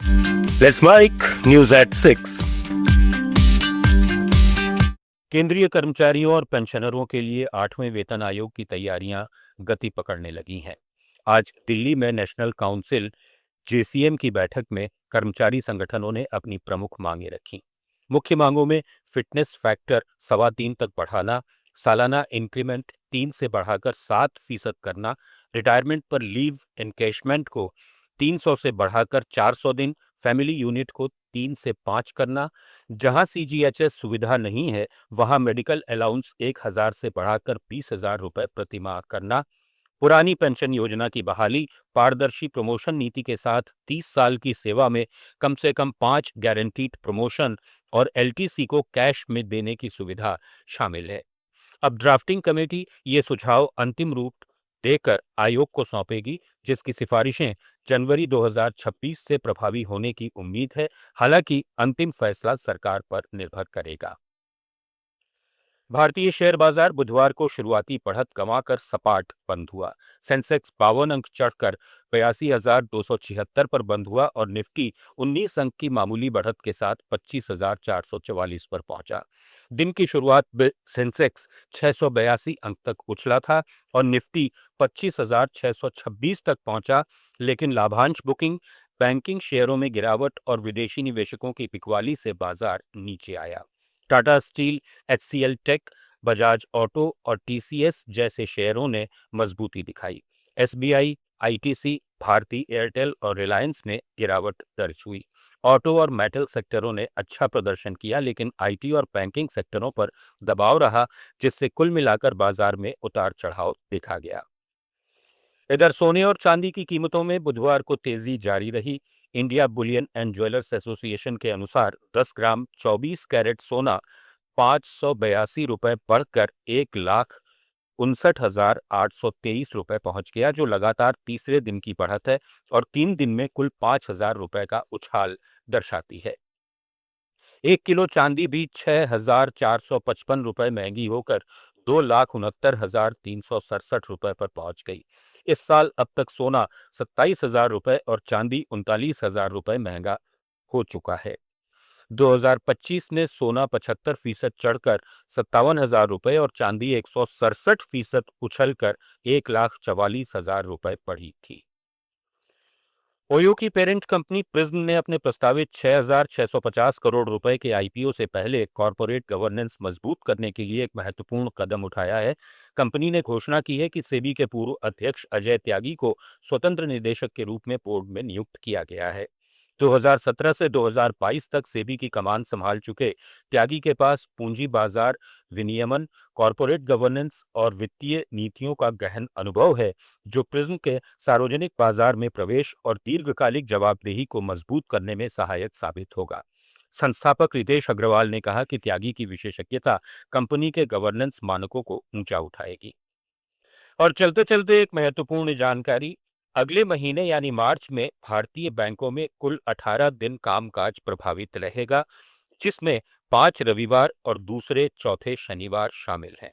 Let's mic news at 6। केंद्रीय कर्मचारियों और पेंशनरों के लिए 8वें वेतन आयोग की तैयारियां गति पकड़ने लगी हैं। आज दिल्ली में नेशनल काउंसिल जेसीएम की बैठक में कर्मचारी संगठनों ने अपनी प्रमुख मांगें रखी। मुख्य मांगों में फिटनेस फैक्टर 3.25 तक बढ़ाना, सालाना इंक्रीमेंट 3 से बढ़ाकर 7% करना, रिटायरमेंट पर लीव एनकैशमेंट को 300 से बढ़ाकर 400 दिन, फैमिली यूनिट को 3 से 5 करना, जहां सीजीएचएस सुविधा नहीं है वहां मेडिकल अलाउंस 1000 से बढ़ाकर 20,000 रुपए प्रति माह करना, पुरानी पेंशन योजना की बहाली, पारदर्शी प्रमोशन नीति के साथ 30 साल की सेवा में कम से कम 5 गारंटीड प्रमोशन और एलटीसी को कैश में देने की सुविधा शामिल है। अब ड्राफ्टिंग कमेटी ये सुझाव अंतिम रूप देकर आयोग को सौंपेगी, जिसकी सिफारिशें जनवरी 2026 से प्रभावी होने की उम्मीद है। हालांकि अंतिम फैसला सरकार पर निर्भर करेगा। भारतीय शेयर बाजार बुधवार को शुरुआती बढ़त गंवाकर सपाट बंद हुआ। सेंसेक्स 52 अंक चढ़कर 82,276 पर बंद हुआ और निफ्टी 19 अंक की मामूली बढ़त के साथ 25,444 पर पहुंचा। दिन की शुरुआत में सेंसेक्स 682 अंक तक उछला था और निफ्टी 25,626 तक पहुंचा, लेकिन लाभांश बुकिंग, बैंकिंग शेयरों में गिरावट और विदेशी निवेशकों की बिकवाली से बाजार नीचे आया। Tata steel, HCL tech, Bajaj auto और टीसीएस जैसे शेयरों ने मजबूती दिखाई। एसबीआई, आईटीसी, भारती एयरटेल और रिलायंस में गिरावट दर्ज हुई। ऑटो और मेटल सेक्टरों ने अच्छा प्रदर्शन किया, लेकिन आईटी और बैंकिंग सेक्टरों पर दबाव रहा, जिससे कुल मिलाकर बाजार में उतार चढ़ाव देखा गया। इधर सोने और चांदी की कीमतों में बुधवार को तेजी जारी रही। India Boolean and jewellers association के अनुसार 10 ग्राम 24 कैरेट सोना 582 रुपए बढ़कर 1,59,823 रुपए पहुंच गया, जो लगातार तीसरे दिन की बढ़त है और 3 दिन में कुल 5,000 रुपए का उछाल दर्शाती है। 1 किलो चांदी भी 6,455 रुपए महंगी होकर 2,69,367 रुपए पर पहुंच गई। इस साल अब तक सोना 27,000 रुपए और चांदी 39,000 रुपए महंगा हो चुका है। 2025 में सोना 75% चढ़कर 57,000 रुपए और चांदी 167% उछलकर 1,44,000 रुपए बढ़ी थी। ओयो की पेरेंट कंपनी प्रिज्म ने अपने प्रस्तावित 6,650 करोड़ रुपए के आईपीओ से पहले कॉरपोरेट गवर्नेंस मजबूत करने के लिए एक महत्वपूर्ण कदम उठाया है। कंपनी ने घोषणा की है कि सेबी के पूर्व अध्यक्ष अजय त्यागी को स्वतंत्र निदेशक के रूप में बोर्ड में नियुक्त किया गया है। 2017 से 2022 तक सेबी की कमान संभाल चुके त्यागी के पास पूंजी बाजार विनियमन, कॉरपोरेट गवर्नेंस और वित्तीय नीतियों का गहन अनुभव है, जो प्रिज्म के सार्वजनिक बाजार में प्रवेश और दीर्घकालिक जवाबदेही को मजबूत करने में सहायक साबित होगा। संस्थापक रितेश अग्रवाल ने कहा कि त्यागी की विशेषज्ञता कंपनी के गवर्नेंस मानकों को ऊंचा उठाएगी। और चलते चलते एक महत्वपूर्ण जानकारी, अगले महीने यानी मार्च में भारतीय बैंकों में कुल 18 दिन कामकाज प्रभावित रहेगा, जिसमें 5 रविवार और दूसरे चौथे शनिवार शामिल हैं।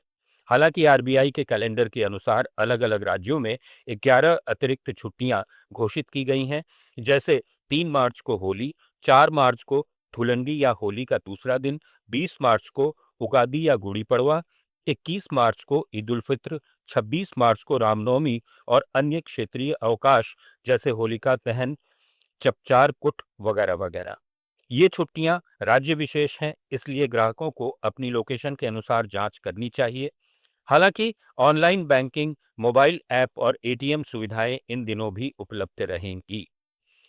हालांकि आरबीआई के कैलेंडर के अनुसार अलग अलग राज्यों में 11 अतिरिक्त छुट्टियां घोषित की गई हैं, जैसे 3 मार्च को होली, 4 मार्च को धुलंडी या होली का दूसरा दिन, 20 मार्च को उगादी या गुड़ी पड़वा, 21 मार्च को ईद उल फित्र, 26 मार्च को रामनवमी और अन्य क्षेत्रीय अवकाश जैसे होलिका दहन, चपचार कुट वगैरह वगैरह। ये छुट्टियां राज्य विशेष हैं, इसलिए ग्राहकों को अपनी लोकेशन के अनुसार जांच करनी चाहिए। हालांकि ऑनलाइन बैंकिंग, मोबाइल ऐप और एटीएम सुविधाएं इन दिनों भी उपलब्ध रहेंगी।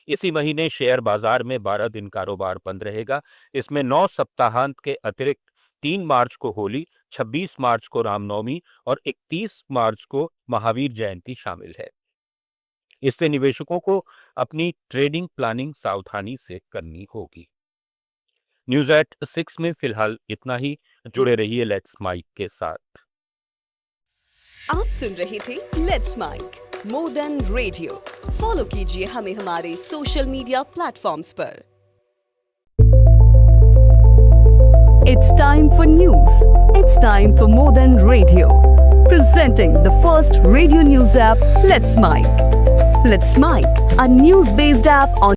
इसी महीने शेयर बाजार में 12 दिन कारोबार बंद रहेगा। इसमें 9 सप्ताहांत के अतिरिक्त 3 मार्च को होली, 26 मार्च को रामनवमी और 31 मार्च को महावीर जयंती शामिल है। इससे निवेशकों को अपनी ट्रेडिंग प्लानिंग सावधानी से करनी होगी। न्यूज एट 6 में फिलहाल इतना ही। जुड़े रहिए लेट्स माइक के साथ। आप सुन रहे थे let's mike more than radio. Follow कीजिए हमें हमारे सोशल मीडिया प्लेटफॉर्म्स पर। It's time for news. It's time for more than radio. Presenting the first radio news app, Let's Mike. Let's Mike, a news-based app on